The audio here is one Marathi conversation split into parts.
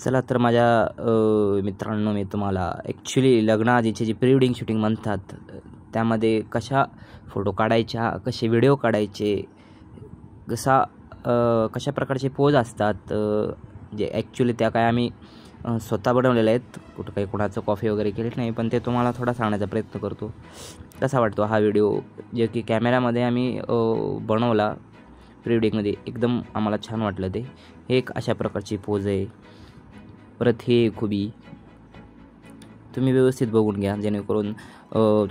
चला तर माझ्या मित्रांनो, मी तुम्हाला ॲक्च्युली लग्नाआधीची जी प्री वेडिंग शूटिंग म्हणतात त्यामध्ये कशा फोटो काढायच्या, कसे व्हिडिओ काढायचे, कशा प्रकारचे पोज असतात, जे ॲक्च्युली त्या काय आम्ही स्वतः बनवलेल्या आहेत. कुठं काही कोणाचं कॉफी वगैरे केली नाही, पण ते तुम्हाला थोडा सांगण्याचा प्रयत्न करतो. कसा वाटतो हा व्हिडिओ, जे की कॅमेऱ्यामध्ये आम्ही बनवला प्री वेडिंगमध्ये. एकदम आम्हाला छान वाटलं ते. हे एक अशा प्रकारची पोज आहे. परत हे खुबी तुम्ही व्यवस्थित बघून घ्या, जेणेकरून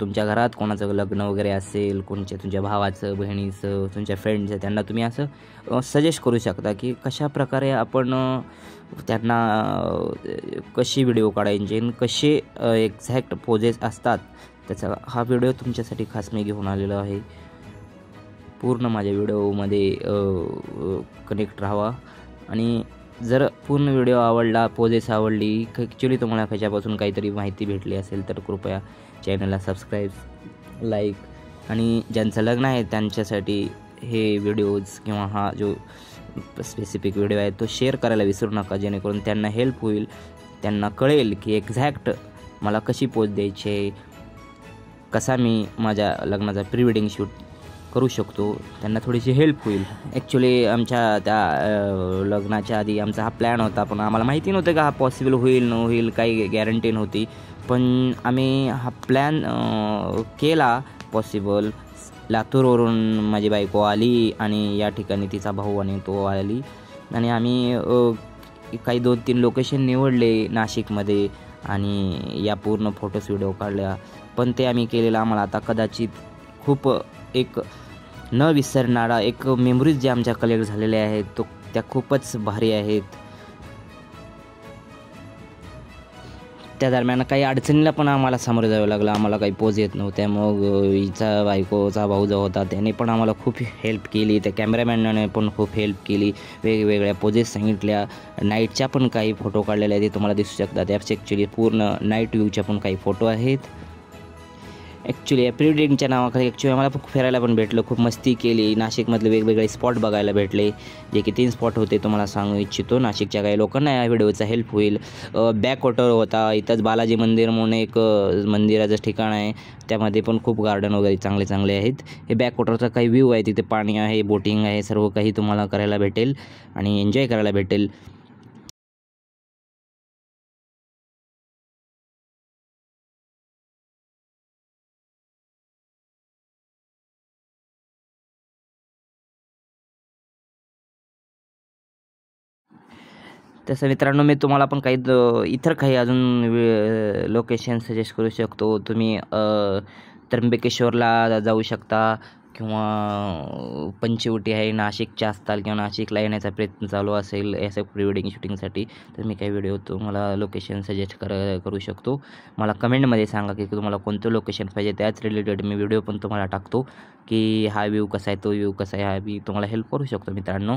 तुमच्या घरात कोणाचं लग्न वगैरे असेल, तुमच्या भावाचं, बहिणीचं, तुमच्या फ्रेंडचं, त्यांना तुम्ही असं सजेस्ट करू शकता की कशाप्रकारे आपण त्यांना कशी व्हिडिओ काढायचे आणि कसे एक्झॅक्ट पोजेस असतात. त्याचा हा व्हिडिओ तुमच्यासाठी खास मी घेऊन आलेलो आहे. पूर्ण माझ्या व्हिडिओमध्ये कनेक्ट राहावा. आणि जर पूर्ण व्हिडिओ आवडला, पोजेस आवडली, ॲक्च्युली तुम्हाला त्याच्यापासून काहीतरी माहिती भेटली असेल तर कृपया चॅनलला सबस्क्राईब, लाईक, आणि ज्यांचं लग्न आहे त्यांच्यासाठी हे व्हिडिओज किंवा हा जो स्पेसिफिक व्हिडिओ आहे तो शेअर करायला विसरू नका, जेणेकरून त्यांना हेल्प होईल. त्यांना कळेल की एक्झॅक्ट मला कशी पोज द्यायची आहे, कसा मी माझ्या लग्नाचा प्री वेडिंग शूट करू शकतो. त्यांना थोडीशी हेल्प होईल. ॲक्च्युली आमच्या त्या लग्नाच्या आधी आमचा हा प्लॅन होता, पण आम्हाला माहिती नव्हतं का हा पॉसिबल होईल न होईल, काही गॅरंटी नव्हती. पण आम्ही हा प्लॅन केला पॉसिबल. लातूरवरून माझी बायको आली आणि या ठिकाणी तिचा भाऊ आणि तो आली, आणि आम्ही काही 2-3 लोकेशन निवडले नाशिकमध्ये आणि या पूर्ण फोटोज व्हिडिओ काढल्या. पण ते आम्ही केलेलं आम्हाला आता कदाचित खूप एक न विसरणारा एक मेमरीज जे आमच्या कलेक्ट झालेल्या आहेत त्या खूपच भारी आहेत. त्या दरम्यान काही अडचणीला पण आम्हाला सामोरं जावं लागलं. आम्हाला काही पोज येत नव्हत्या. मग हिचा बायकोचा भाऊ जो होता त्याने पण आम्हाला खूप हेल्प केली. त्या कॅमेरामॅनने पण खूप हेल्प केली. वेगवेगळ्या पोजेस सांगितल्या. नाईटच्या पण काही फोटो काढलेले आहेत, ते तुम्हाला दिसू शकतात. त्यापेक्षा ॲक्च्युली पूर्ण नाईट व्ह्यूच्या पण काही फोटो आहेत. ॲक्च्युली या प्री वेडिंगच्या नावाखाली ॲक्च्युली आम्हाला खूप फिरायला पण भेटलं, खूप मस्ती केली. नाशिकमधले वेगवेगळे स्पॉट बघायला भेटले, जे की 3 स्पॉट होते. तुम्हाला सांगू इच्छितो, नाशिकच्या काही लोकांना या व्हिडिओचा हेल्प होईल. बॅक वॉटर होता, इथंच बालाजी मंदिर म्हणून एक मंदिराचं ठिकाण आहे, त्यामध्ये पण खूप गार्डन वगैरे चांगले चांगले आहेत. हे बॅक वॉटरचा काही व्ह्यू आहे, तिथे पाणी आहे, बोटिंग आहे, सर्व काही तुम्हाला करायला भेटेल आणि एन्जॉय करायला भेटेल. तसं मित्रांनो, मी तुम्हाला पण काही इतर काही अजून लोकेशन सजेस्ट करू शकतो. तुम्ही त्र्यंबकेश्वरला जाऊ शकता, किंवा पंचवटी आहे, नाशिकच्या असताल किंवा नाशिकला येण्याचा प्रयत्न चालू असेल याचं प्री वेडिंग शूटिंगसाठी, तर मी काही व्हिडिओ तुम्हाला लोकेशन सजेस्ट करू शकतो. मला कमेंटमध्ये सांगा की तुम्हाला कोणतं लोकेशन पाहिजे, त्याच रिलेटेड मी व्हिडिओ पण तुम्हाला टाकतो की हा व्ह्यू कसा आहे, तो व्ह्यू कसा आहे, हा मी तुम्हाला हेल्प करू शकतो. मित्रांनो,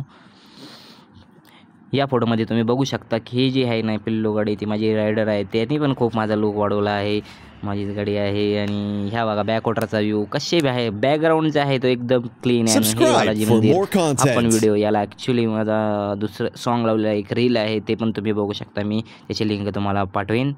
या फोटोमध्ये तुम्ही बघू शकता की ही जी आहे ना पिल्लो गाडी, ती माझी रायडर आहे, त्यांनी पण खूप माझा लुक वाढवला आहे. माझीच गाडी आहे. आणि ह्या बघा बॅकवॉटरचा व्ह्यू कसे आहे, बॅकग्राऊंड जे आहे तो एकदम क्लीन आहे. हे बालाजी मंदिर आपण व्हिडिओ, याला ॲक्च्युली माझा दुसरं सॉन्ग लावलेलं आहे, एक रील आहे, ते पण तुम्ही बघू शकता. मी त्याची लिंक तुम्हाला पाठवेन.